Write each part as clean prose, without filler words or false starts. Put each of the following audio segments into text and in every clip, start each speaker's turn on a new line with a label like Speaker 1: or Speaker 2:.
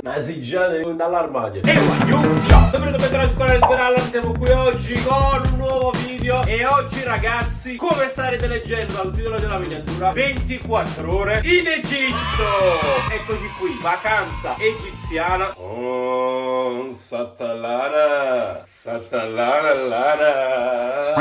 Speaker 1: Nasigiane dall'armadio. E ciao! Benvenuti a scuola, siamo qui oggi con un nuovo video. E oggi ragazzi, come starete leggendo dal titolo della miniatura, 24 ore in Egitto. Eccoci qui, vacanza egiziana. Oh, Satalana.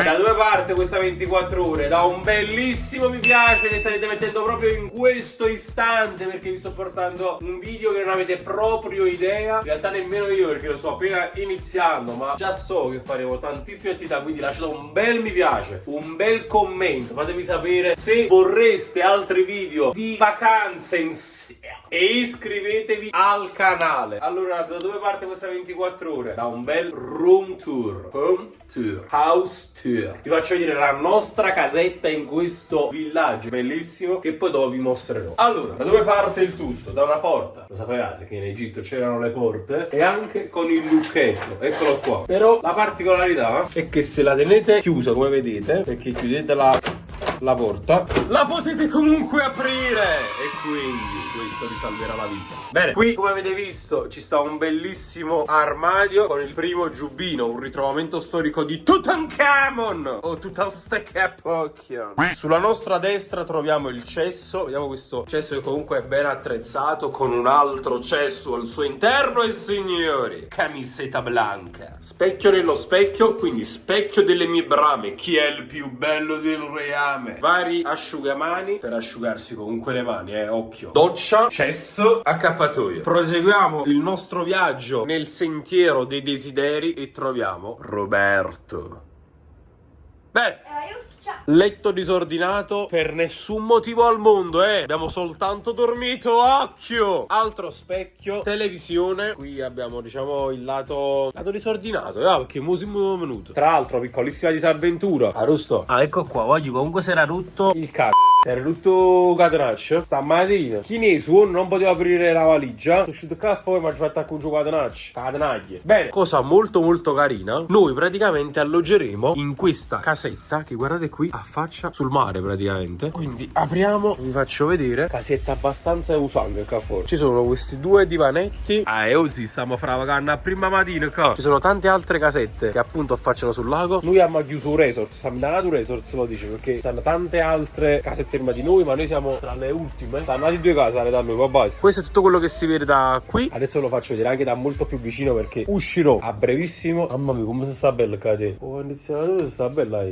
Speaker 1: Da dove parte questa 24 ore? Da un bellissimo mi piace che starete mettendo proprio in questo istante, perché vi sto portando un video che non avete proprio idea. In realtà nemmeno io, perché lo sto appena iniziando, ma già so che faremo tantissime attività, quindi lasciate un bel mi piace, un bel commento, fatemi sapere se vorreste altri video di vacanze insieme e iscrivetevi al canale. Allora, da dove parte questa 24 ore? Da un bel room tour, house tour. Vi faccio vedere la nostra casetta in questo villaggio bellissimo che poi dopo vi mostrerò. Allora, da dove parte il tutto? Da una porta. Lo sapevate che in Egitto c'erano le porte e anche con il lucchetto, eccolo qua. Però la particolarità è che se la tenete chiusa, come vedete, perché chiudete la porta, la potete comunque aprire e quindi questo vi salverà la vita. Bene, qui come avete visto ci sta un bellissimo armadio con il primo giubbino, un ritrovamento storico di Tutankhamon o Tutankhamon. Sulla nostra destra troviamo il cesso, vediamo questo cesso che comunque è ben attrezzato con un altro cesso al suo interno e signori, camiseta blanca, specchio nello specchio, quindi specchio delle mie brame, chi è il più bello del reame, vari asciugamani per asciugarsi comunque le mani, occhio, doccia, cesso, accappatoio. Proseguiamo il nostro viaggio nel sentiero dei desideri e troviamo Roberto. Beh, letto disordinato per nessun motivo al mondo, abbiamo soltanto dormito, occhio. Altro specchio, televisione. Qui abbiamo, diciamo, il lato disordinato, perché mo siamo venuto. Tra l'altro, piccolissima disavventura. Arrosto. Ecco qua, oggi comunque si era rotto il cazzo. Era tutto catenaccio. Stamattina Chinesu non poteva aprire la valigia. Sono uscito qua e poi mi ha fatto un gioco catenaccio. Bene, cosa molto molto carina. Noi praticamente alloggeremo in questa casetta che guardate qui affaccia sul mare praticamente. Quindi apriamo, vi faccio vedere. Casetta abbastanza usante qua fuori. Ci sono questi due divanetti. E oggi stiamo a fare vacanza a prima mattina qua. Ci sono tante altre casette che appunto affacciano sul lago. Noi abbiamo chiuso un resort, stiamo da un resort, se lo dice, perché stanno tante altre casette prima di noi, ma noi siamo tra le ultime. Stanno andati due case da noi, basta. Questo è tutto quello che si vede da qui. Adesso lo faccio vedere anche da molto più vicino, perché uscirò a brevissimo. Mamma mia, come si sta bella cade. Oh, iniziato, si sta bella.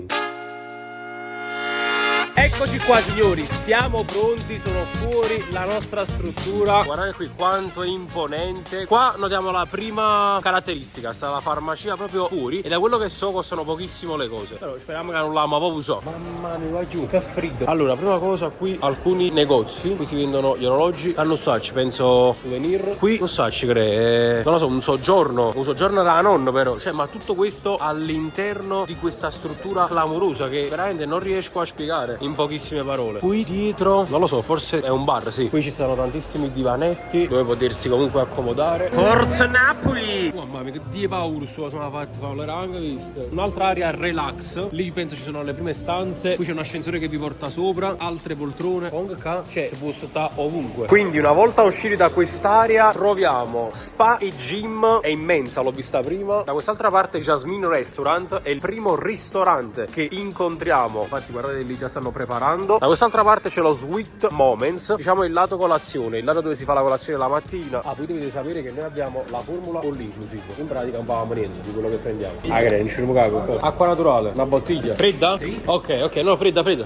Speaker 1: Eccoci qua signori, siamo pronti, sono fuori la nostra struttura. Guardate qui quanto è imponente. Qua notiamo la prima caratteristica, sta la farmacia proprio fuori. E da quello che so costano pochissimo le cose, però speriamo che non la proprio so. Mamma mia, va giù, che freddo. Allora, prima cosa, qui alcuni negozi. Qui si vendono gli orologi. Non so, ci penso souvenir. Qui non so, ci crede, non lo so, un soggiorno della nonna però. Cioè, ma tutto questo all'interno di questa struttura clamorosa che veramente non riesco a spiegare in pochissime parole. Qui dietro, non lo so, forse è un bar, sì. Qui ci stanno tantissimi divanetti dove potersi comunque accomodare. Forza Napoli! Mamma mia, che die paura, sono fatta fare anche viste. Un'altra area relax. Lì penso ci sono le prime stanze. Qui c'è un ascensore che vi porta sopra, altre poltrone. Comunque qua c'è, può stare ovunque. Quindi una volta usciti da quest'area troviamo spa e gym. È immensa, l'ho vista prima. Da quest'altra parte Jasmine Restaurant è il primo ristorante che incontriamo. Infatti guardate, lì già stanno preparando. Da quest'altra parte c'è lo Sweet Moments, diciamo il lato colazione, il lato dove si fa la colazione la mattina. Poi dovete sapere che noi abbiamo la formula all inclusive. In pratica non paghiamo niente di quello che prendiamo. Che non ci cago. Acqua naturale, una bottiglia. Fredda? Sì. Ok, no, fredda. Lui che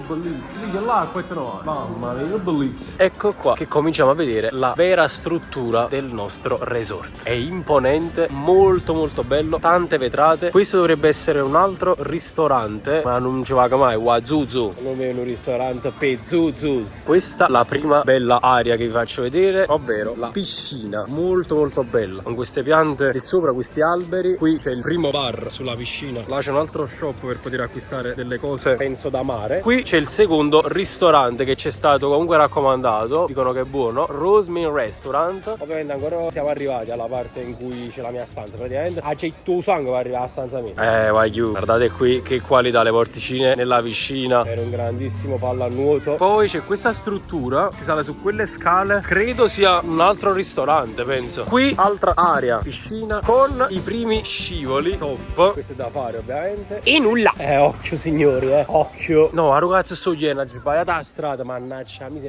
Speaker 1: bellissimo. Lì l'acqua e no. Mamma mia, che bellissimo. Ecco qua che cominciamo a vedere la vera struttura del nostro resort. È imponente, molto molto bello, tante vetrate. Questo dovrebbe essere un altro ristorante, ma non ci va mai. Wazuzu. Non è un ristorante per Zuzus. Questa è la prima bella area che vi faccio vedere, ovvero la piscina, molto molto bella, con queste piante e sopra questi alberi. Qui c'è il primo bar sulla piscina, là c'è un altro shop per poter acquistare delle cose, penso da mare. Qui c'è il secondo ristorante che ci è stato comunque raccomandato, dicono che è buono, Rosemary Restaurant. Ovviamente ancora siamo arrivati alla parte in cui c'è la mia stanza, praticamente c'è il tuo sangue per arrivare alla stanza mia. Vai giù, guardate qui che qualità, le porticine nella piscina, per un un grandissimo pallanuoto. Poi c'è questa struttura, si sale su quelle scale, credo sia un altro ristorante, penso. Qui altra area, piscina con i primi scivoli, top. Questo è da fare ovviamente. E nulla. Occhio signori, occhio. No, ragazzi, sto iena, sbagliata la strada, mannaggia, miseria,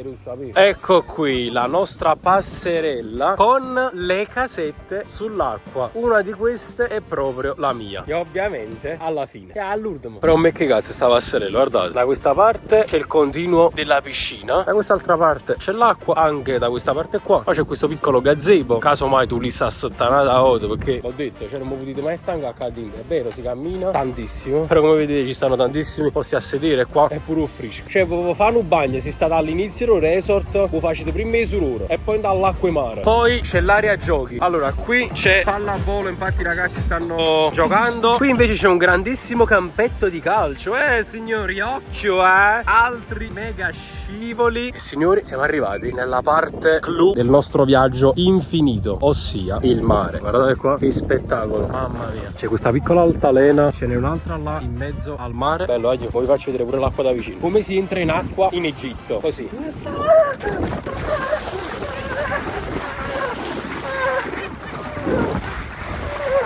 Speaker 1: ecco qui la nostra passerella con le casette sull'acqua. Una di queste è proprio la mia, e ovviamente alla fine è all'ultimo. Però me che cazzo sta passerella, guardate. Da questa parte c'è il continuo della piscina, da quest'altra parte c'è l'acqua, anche da questa parte qua. Poi c'è questo piccolo gazebo, caso mai tu li sa sottanata auto, perché l'ho detto, cioè non mi potete mai stancare a cadere. È vero, si cammina tantissimo, però come vedete ci stanno tantissimi posti a sedere qua, è pure ufficio. Cioè vi fanno un bagno, si sta all'inizio del resort, voi facete prima i sururo e poi dall'acqua e mare. Poi c'è l'area giochi. Allora qui c'è pallavolo, infatti i ragazzi stanno giocando. Qui invece c'è un grandissimo campetto di calcio, signori, occhio, altri mega scivoli. E signori, siamo arrivati nella parte clou del nostro viaggio infinito, ossia il mare. Guardate qua, che spettacolo, mamma mia. C'è questa piccola altalena, ce n'è un'altra là in mezzo al mare. Bello, poi vi faccio vedere pure l'acqua da vicino. Come si entra in acqua in Egitto, così.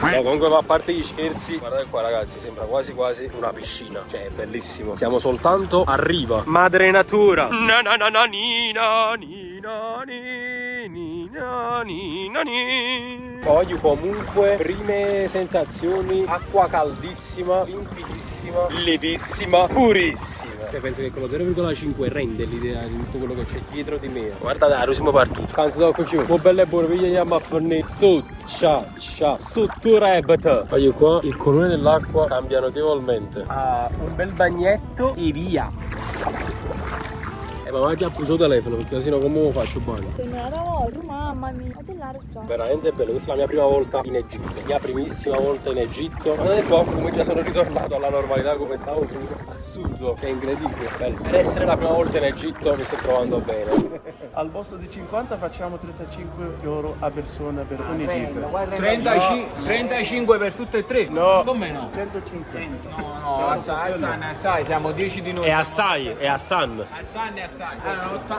Speaker 1: No, comunque, a parte gli scherzi, guardate qua ragazzi, sembra quasi una piscina. Cioè è bellissimo. Siamo soltanto a riva. Madre natura. Poi comunque prime sensazioni, acqua caldissima, limpidissima, lievissima, purissima. Cioè penso che con lo 0,5 rende l'idea di tutto quello che c'è dietro di me. Guardate, siamo partiti. Canso da qui. Un belle borviglie andiamo a fornire sotto rebata. Poi qua il colore dell'acqua cambia notevolmente. Un bel bagnetto e via. Ma vai già preso il telefono, perché sennò come lo faccio bagno?
Speaker 2: Mamma mia,
Speaker 1: veramente bello, questa è la mia prima volta in Egitto, mia primissima volta in Egitto. Guardate qua come già sono ritornato alla normalità come stavo prima. Assurdo, che incredibile, bello. Per essere la prima volta in Egitto mi sto trovando bene.
Speaker 3: Al posto di 50 facciamo 35 euro a persona per ogni gita.
Speaker 4: 35 per tutte e tre?
Speaker 3: No.
Speaker 4: Come no?
Speaker 3: 150.
Speaker 4: No, assai, siamo 10 di noi.
Speaker 1: È assai, è Hassan.
Speaker 4: Hassan è assai.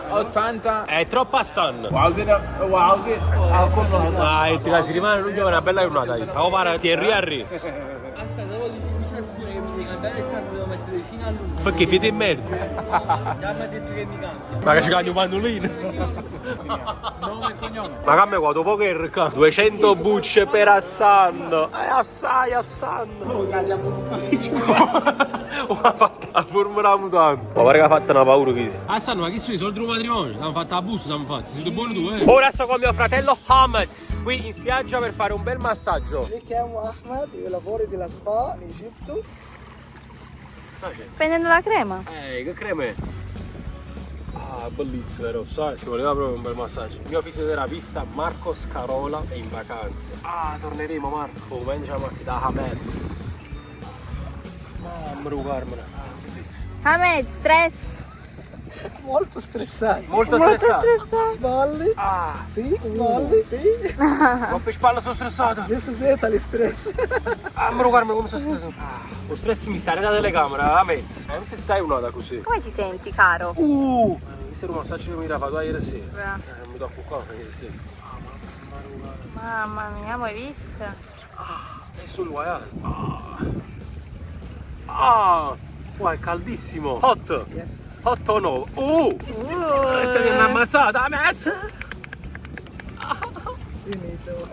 Speaker 4: 80.
Speaker 1: È troppo Hassan.
Speaker 3: Wausi, al conto.
Speaker 1: Ti si rimane l'ultima una bella giornata. Stavo para Thierry Henry.
Speaker 2: Assai, dopo di diciazione che mi dica cambiare stato devo mettere vicino a lui.
Speaker 1: Perché fate merda?
Speaker 2: Già mi ha detto che mi cambia.
Speaker 1: Ma che ci cambia un mandolino?
Speaker 4: Nome e cognome.
Speaker 1: Ma cambia qua, dopo che 200 bucce per Hassan. Assai Hassan. Una fatta la formula mutante. Ma guarda che ha fatto una paura questo. Hassan, ma che sono i soldi del matrimonio? Abbiamo fatto la busta, siamo fatti. Sei buono tu, Ora sto con mio fratello Hamez qui in spiaggia per fare un bel massaggio.
Speaker 3: Mi chiamo Ahmed, io lavoro della spa in Egitto.
Speaker 2: Prendendo la crema?
Speaker 1: Che crema è? Bellissimo, vero? Sai, ci voleva proprio un bel massaggio. Il mio fisioterapista Marco Scarola è in vacanze. Torneremo Marco. Come diciamo affidare a Hamez.
Speaker 2: Ahmed, stress?
Speaker 3: Molto stressato.
Speaker 1: Molto stressato.
Speaker 3: Sballi. Sì, sballi, sì.
Speaker 1: Ma per spalla sono stressato.
Speaker 3: Adesso senta lo stress.
Speaker 1: Guarda come sono stressato. Lo stress mi sta da telecamera, Hamez. Mi stai un'ora così.
Speaker 2: Come ti senti, caro?
Speaker 1: Questo è un massaggio che mi era fatto ieri sera. Mi tocco qua ieri sera.
Speaker 2: Mamma mia, mai visto?
Speaker 1: È sul guaiato. Qua è caldissimo. Hot.
Speaker 3: Yes.
Speaker 1: Hot o no? Sei una ammazzata, Hamez.
Speaker 3: Finito.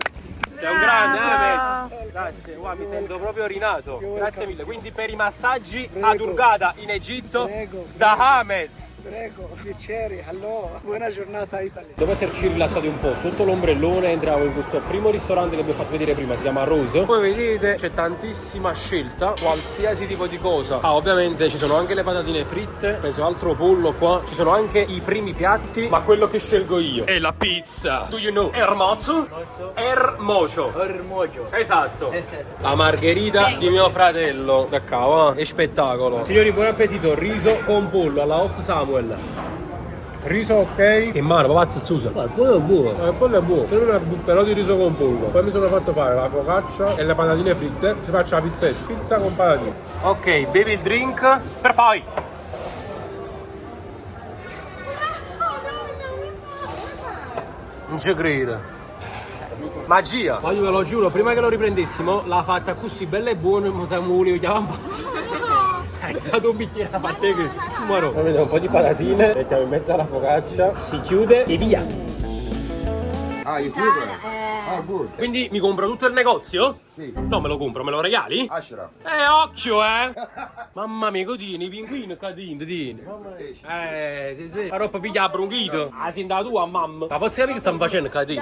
Speaker 1: Sei un grande, Hamez. Grazie, mi sento proprio rinato. Grazie mille. Quindi per i massaggi ad Hurghada in Egitto da Hamez.
Speaker 3: Prego, piacere, allora, buona giornata Italia.
Speaker 1: Dopo esserci rilassati un po' sotto l'ombrellone entriamo in questo primo ristorante che abbiamo fatto vedere prima, si chiama Rose. Come vedete c'è tantissima scelta, qualsiasi tipo di cosa. Ovviamente ci sono anche le patatine fritte, penso altro pollo qua, ci sono anche i primi piatti, ma quello che scelgo io è la pizza. Do you know Ermozo? Ermocio. Esatto. La margherita di mio fratello. Da cavolo, è spettacolo. Signori, buon appetito, riso con pollo alla Off Samuel. Riso ok. Che mano, papà zuzzusa. Il pollo è buono. Il pollo è buono. Se non è però di riso con pollo. Poi mi sono fatto fare la focaccia e le patatine fritte. Si faccia la pizzetta. Pizza con patatine. Ok, bevi il drink per poi. Non ci credo. Magia! Ma io ve lo giuro, prima che lo riprendessimo, l'ha fatta così bella e buona, ma siamo un è iniziato un bicchiere da parte così. Mettiamo un po' di patatine, mettiamo in mezzo alla focaccia, si chiude e via.
Speaker 5: Ah, youtuber? Ah, good.
Speaker 1: Quindi mi compro tutto il negozio?
Speaker 5: Sì.
Speaker 1: No, me lo compro, me lo regali?
Speaker 5: Ashraf.
Speaker 1: Occhio, Mamma mia, codini, i pinguini, cadini, tieni. Sì. Farò pigliare bronchito. Ah, sei andato tu a mamma. Ma posso capire che stanno facendo, cadini?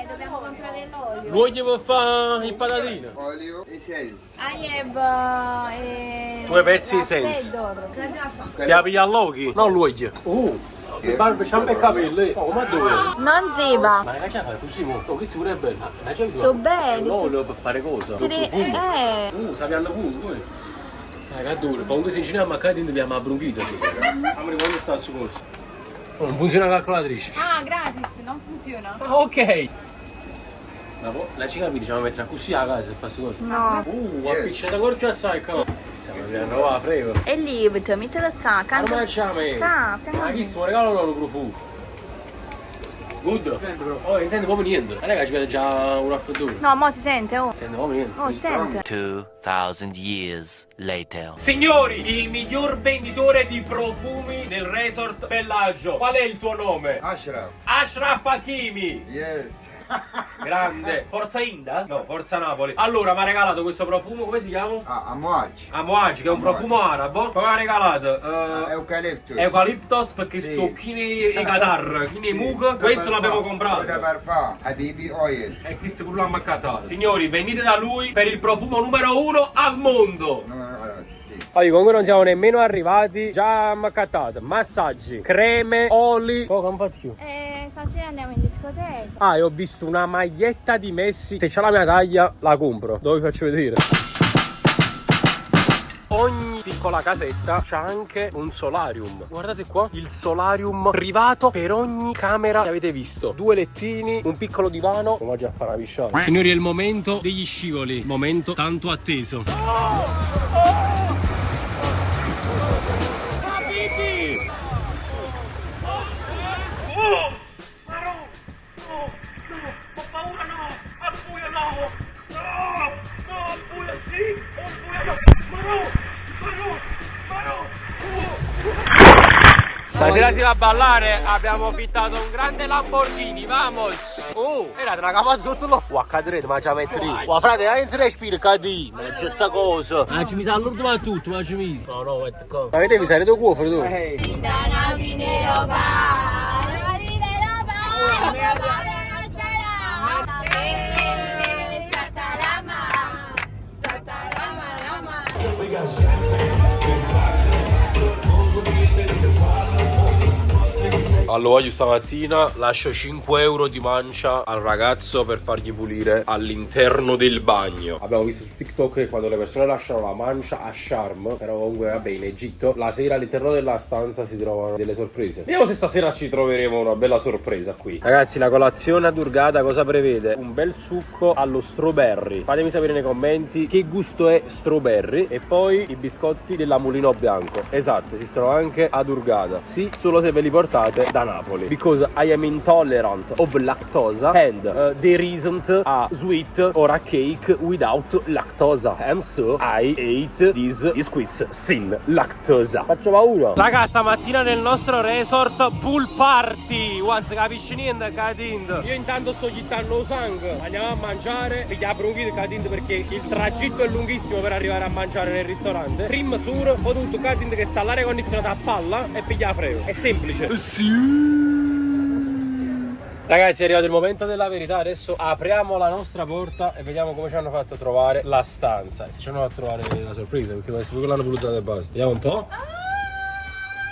Speaker 6: Dobbiamo comprare l'olio.
Speaker 1: L'olio per fare il patatino?
Speaker 5: Olio e sensi.
Speaker 6: I have
Speaker 1: 2 pezzi di sensi. Ti ha pigliato l'olio? No, l'olio. Il barba c'ha i capelli. Oh, ma dove?
Speaker 6: Non ziba.
Speaker 1: Ma ragazzi, fai così molto, questo pure è bello.
Speaker 6: Sono belli.
Speaker 1: L'olio per fare cosa? Sappiamo pure. Che duro, comunque se inciniamo a cadere dobbiamo a bronchito. Amore, quando sta su cosa? Non funziona la calcolatrice.
Speaker 6: Ah, gratis, non funziona.
Speaker 1: Ah, ok. La cica mi diciamo mettere così a casa e fa su cosa?
Speaker 6: No.
Speaker 1: Appicciata ancora più assai, cavolo. Stiamo vedendo, va, prego.
Speaker 6: E lievito, mettilo qua.
Speaker 1: Ma non mangiamo. Ma chi stiamo regalo non lo profumo. Good. Oh, non sente proprio niente. Raga, ci viene già un raffreddore.
Speaker 6: No, mo si sente, oh.
Speaker 1: Sente proprio niente.
Speaker 6: Oh, sente.
Speaker 7: 2000 years later.
Speaker 1: Signori, il miglior venditore di profumi nel resort Bellagio. Qual è il tuo nome?
Speaker 5: Ashraf.
Speaker 1: Ashraf Hakimi.
Speaker 5: Yes.
Speaker 1: Grande. Forza Inda? No, Forza Napoli. Allora, mi ha regalato questo profumo, come si chiama?
Speaker 5: Ah, Amouage.
Speaker 1: Amouage, che è un profumo arabo. Poi mi ha regalato
Speaker 5: Eucaliptus.
Speaker 1: Eucalyptus, perché
Speaker 5: Sì.
Speaker 1: sono chini i catar, chini i mug. Questo l'abbiamo comprato.
Speaker 5: Da parfum. Habibi oil.
Speaker 1: E questo pure l'hanno accattato. Signori, venite da lui per il profumo numero 1 al mondo.
Speaker 5: No, sì.
Speaker 1: Poi comunque non siamo nemmeno arrivati. Già abbiamo accattato massaggi, creme, oli. Cosa hanno fatto io?
Speaker 6: Stasera andiamo in discoteca.
Speaker 1: Ah, e ho visto una maglietta di Messi. Se c'è la mia taglia, la compro. Dove vi faccio vedere? Ogni piccola casetta c'ha anche un solarium. Guardate qua, il solarium privato per ogni camera che avete visto. 2 lettini, un piccolo divano. Come oggi a fare una pisciata. Signori, è il momento degli scivoli. Momento tanto atteso. Stasera si va a ballare, abbiamo affittato un grande Lamborghini, vamos! Era una camazzotto là! Cadrete, ma già metti lì! Frate, non si respira, cadì! Ma c'è sta cosa! Ma ci mi sa l'ultima tutto, ma ci mi sa! No, metti qua! Ma vedete, mi sarete tu cuofro tu! Allora io stamattina lascio 5 euro di mancia al ragazzo per fargli pulire all'interno del bagno. Abbiamo visto su TikTok che quando le persone lasciano la mancia a Sharm, però comunque vabbè in Egitto, la sera all'interno della stanza si trovano delle sorprese. Vediamo se stasera ci troveremo una bella sorpresa qui. Ragazzi, la colazione a Durgada cosa prevede? Un bel succo allo strawberry. Fatemi sapere nei commenti che gusto è strawberry. E poi i biscotti della Mulino Bianco. Esatto, esistono anche a Durgada. Sì, solo se ve li portate da Napoli. Because I am intolerant of lactose and there isn't a sweet or a cake without lactose. And so I ate these biscuits sin lactose. Faccio paura. Raga, stamattina nel nostro resort pool party. Once capisci niente, Catind. Io intanto sto gittando sangue. Andiamo a mangiare. Piglia bronchite, Catind, perché il tragitto è lunghissimo per arrivare a mangiare nel ristorante. Prima sur, poi tutto Catind che sta all'aria condizionata a palla e piglia freddo. È semplice. Sì. Ragazzi, è arrivato il momento della verità. Adesso apriamo la nostra porta e vediamo come ci hanno fatto trovare la stanza. E se ci hanno fatto trovare la sorpresa, perché questi pure l'hanno voluta e basta. Vediamo un po'.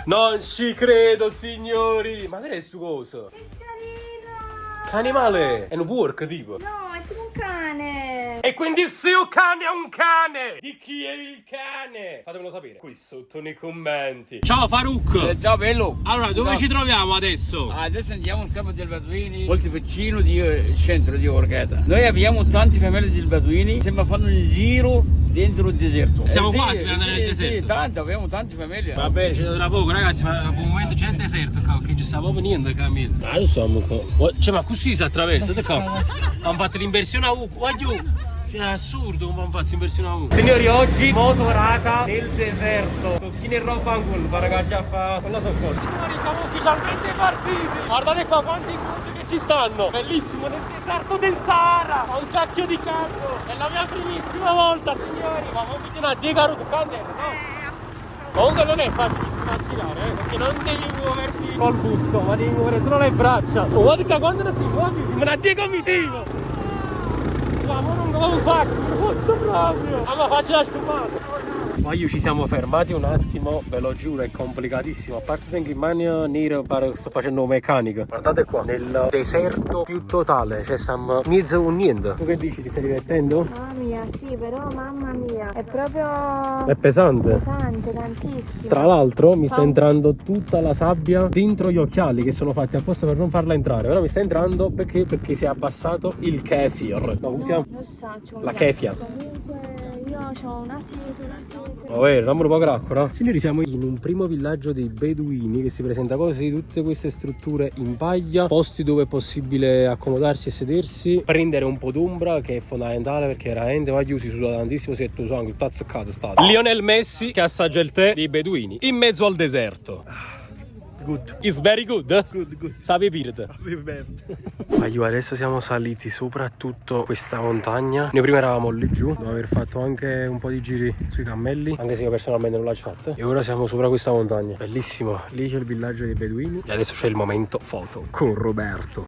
Speaker 1: Non ci credo, signori. Ma che è sto coso?
Speaker 6: Che carino!
Speaker 1: Che animale? È un porco tipo.
Speaker 6: No, è tipo un cane!
Speaker 1: E quindi se un cane è un cane! Di chi è il cane? Fatemelo sapere qui sotto nei commenti. Ciao Farouk!
Speaker 4: Ciao bello!
Speaker 1: Allora, dove ci troviamo adesso?
Speaker 4: Adesso andiamo al campo del Beduini, molto vicino di centro di Orgata. Noi abbiamo tanti famiglie di Beduini, stiamo facendo un giro dentro il deserto.
Speaker 1: Siamo quasi per andare nel deserto.
Speaker 4: Sì, tanto, abbiamo tante famiglie.
Speaker 1: Va bene, ci tra poco ragazzi, ma per un momento c'è il deserto qua, che ci sta proprio niente qua a mezzo. Adesso siamo qua. Cioè, ma così si attraversa, te qua. Hanno fatto l'inversione a U, guarda. Cioè, è assurdo come hanno fatto l'inversione a U. Signori, oggi motorata nel deserto. Tocchini e roba angolo, raga, già fa con la soccorsa. Signori, siamo ufficialmente partiti. Guardate qua quanti incontri che ci stanno. Bellissimo, nel deserto del Sahara. Ho un cacchio di caldo. È la mia primissima volta, signori. Ma non mi a 10 caruto, no? Comunque non è facilissimo a girare, perché non devi muoverti col busto, ma devi muovere solo le braccia. Oh, guarda quando non si muove, me la dico comitino. Ma non lo faccio, molto proprio. Ma faccio la scommata. Ma io ci siamo fermati un attimo, ve lo giuro, è complicatissimo. A parte che in mania nera pare che sto facendo meccanica. Guardate qua, nel deserto più totale, cioè siamo mezzo un niente. Tu che dici, ti stai divertendo?
Speaker 6: Mamma mia, sì, però mamma mia, è proprio
Speaker 1: È pesante.
Speaker 6: pesante, tantissimo.
Speaker 1: Tra l'altro mi sta entrando tutta la sabbia dentro gli occhiali che sono fatti apposta per non farla entrare. Ora mi sta entrando perché si è abbassato il kefir. No, come si chiama?
Speaker 6: Lo so, c'ho
Speaker 1: La kefia.
Speaker 6: Comunque io ho una sete.
Speaker 1: Vabbè, non me lo può craccola. Signori, siamo in un primo villaggio dei beduini che si presenta così, tutte queste strutture in paglia, posti dove è possibile accomodarsi e sedersi, prendere un po' d'ombra, che è fondamentale perché veramente va chiusi, suda tantissimo, si è tu sangue, tutto azzeccato è stato. Lionel Messi che assaggia il tè dei beduini in mezzo al deserto.
Speaker 3: Good.
Speaker 1: It's very good?
Speaker 3: Good.
Speaker 1: Sape pirte.
Speaker 3: Bene.
Speaker 1: Ma io adesso siamo saliti soprattutto questa montagna. Noi prima eravamo lì giù, dopo aver fatto anche un po' di giri sui cammelli, anche se io personalmente non l'ho fatto. E ora siamo sopra questa montagna. Bellissimo. Lì c'è il villaggio dei beduini. E adesso c'è il momento foto con Roberto.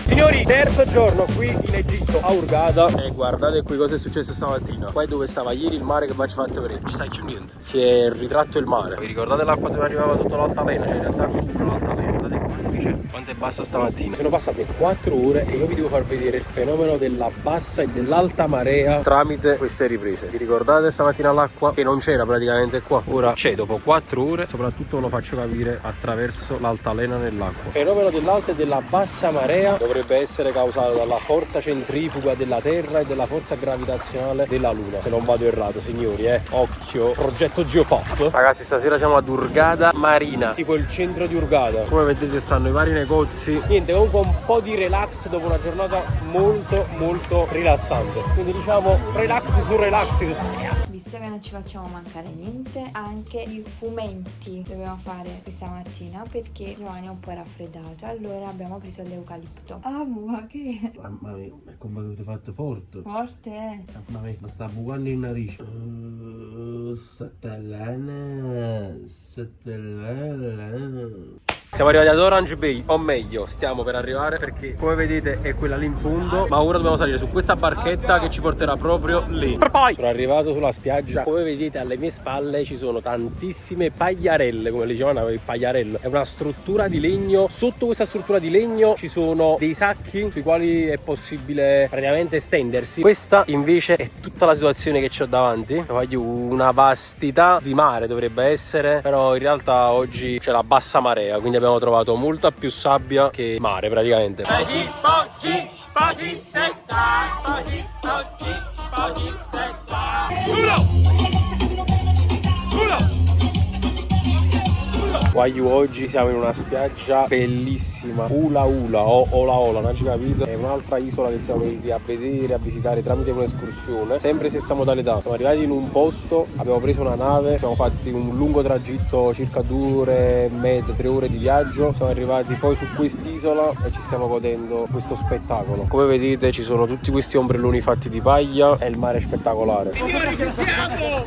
Speaker 1: Signori, terzo giorno qui in Egitto a Hurghada. E guardate qui cosa è successo stamattina. Qua è dove stava ieri il mare che vi faccio vedere. Ci sta più niente. Si è ritratto il mare. Vi ricordate l'acqua dove arrivava sotto l'altalena? Cioè in realtà sopra l'altalena. Guardate qua invece quanto è bassa stamattina. Sono passate 4 ore e io vi devo far vedere il fenomeno della bassa e dell'alta marea tramite queste riprese. Vi ricordate stamattina l'acqua che non c'era praticamente qua? Ora c'è dopo 4 ore. Soprattutto ve lo faccio capire attraverso l'altalena nell'acqua. Il fenomeno dell'alta e della bassa marea dovrebbe essere causato dalla forza centrifuga della Terra e della forza gravitazionale della Luna, se non vado errato, signori, occhio, progetto Geopop. Ragazzi, stasera siamo ad Hurghada Marina, tipo il centro di Hurghada. Come vedete stanno i vari negozi. Niente, comunque un po' di relax dopo una giornata molto rilassante. Quindi diciamo relax su relax.
Speaker 6: Visto che non ci facciamo mancare niente, anche i fumetti dobbiamo fare questa mattina perché Giovanni è un po' raffreddato. Allora abbiamo preso l'eucalipto. Ah, ma che?
Speaker 1: Mamma mia, è come avete fatto forte.
Speaker 6: Forte,
Speaker 1: Mamma mia, ma sta bucando in narice. Siamo arrivati ad Orange Bay, o meglio, stiamo per arrivare perché come vedete è quella lì in fondo. Ma ora dobbiamo salire su questa barchetta che ci porterà proprio lì. Sono arrivato sulla spiaggia, come vedete alle mie spalle ci sono tantissime pagliarelle, come le dicevano, il pagliarello. È una struttura di legno, sotto questa struttura di legno ci sono dei sacchi sui quali è possibile praticamente stendersi. Questa invece è tutta la situazione che ho davanti. Una vastità di mare dovrebbe essere, però in realtà oggi c'è la bassa marea, quindi abbiamo trovato molta più sabbia che mare praticamente. Guagliù, oggi siamo in una spiaggia bellissima, Ula Ula o Ola Ola, non ci capito? È un'altra isola che siamo venuti a vedere, a visitare tramite un'escursione, sempre stessa modalità. Siamo arrivati in un posto, abbiamo preso una nave, siamo fatti un lungo tragitto, circa 2 ore e mezza, 3 ore di viaggio. Siamo arrivati poi su quest'isola e ci stiamo godendo questo spettacolo. Come vedete ci sono tutti questi ombrelloni fatti di paglia e il mare è spettacolare. Signori, ci siamo!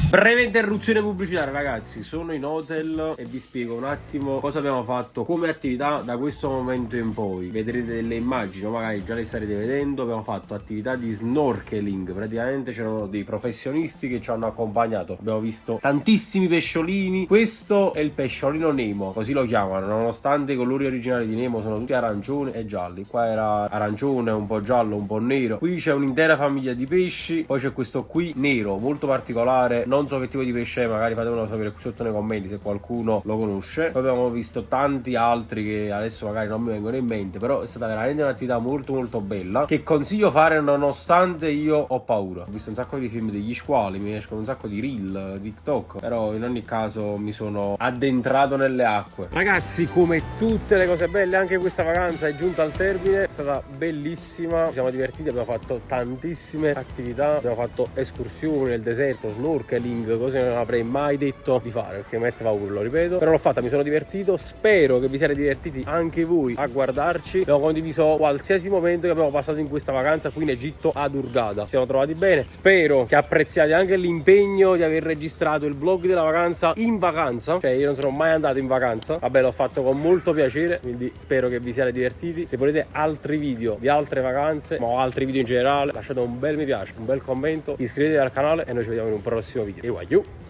Speaker 1: Breve interruzione pubblicitaria, ragazzi, sono in hotel e vi spiego un attimo cosa abbiamo fatto come attività da questo momento in poi. Vedrete delle immagini, magari già le starete vedendo. Abbiamo fatto attività di snorkeling, praticamente c'erano dei professionisti che ci hanno accompagnato. Abbiamo visto tantissimi pesciolini. Questo è il pesciolino Nemo, così lo chiamano, nonostante i colori originali di Nemo sono tutti arancioni e gialli. Qua era arancione, un po' giallo, un po' nero. Qui c'è un'intera famiglia di pesci, poi c'è questo qui nero, molto particolare, non so che tipo di pesce è, magari fatemelo sapere qui sotto nei commenti se qualcuno lo conosce. Poi abbiamo visto tanti altri che adesso magari non mi vengono in mente, però è stata veramente un'attività molto molto bella che consiglio fare nonostante io ho paura. Ho visto un sacco di film degli squali, mi escono un sacco di reel, TikTok, però in ogni caso mi sono addentrato nelle acque. Ragazzi, come tutte le cose belle, anche questa vacanza è giunta al termine, è stata bellissima, ci siamo divertiti, abbiamo fatto tantissime attività, abbiamo fatto escursioni nel deserto, snorkeling, cose che non avrei mai detto di fare perché mi mette paura, lo ripeto, però l'ho fatta, mi sono divertito, spero che vi siate divertiti anche voi a guardarci. Abbiamo condiviso qualsiasi momento che abbiamo passato in questa vacanza qui in Egitto ad Hurghada, ci siamo trovati bene, spero che apprezziate anche l'impegno di aver registrato il vlog della vacanza in vacanza, cioè io non sono mai andato in vacanza, vabbè l'ho fatto con molto piacere, quindi spero che vi siate divertiti. Se volete altri video di altre vacanze o altri video in generale, lasciate un bel mi piace, un bel commento, iscrivetevi al canale e noi ci vediamo in un prossimo video. E wagyu!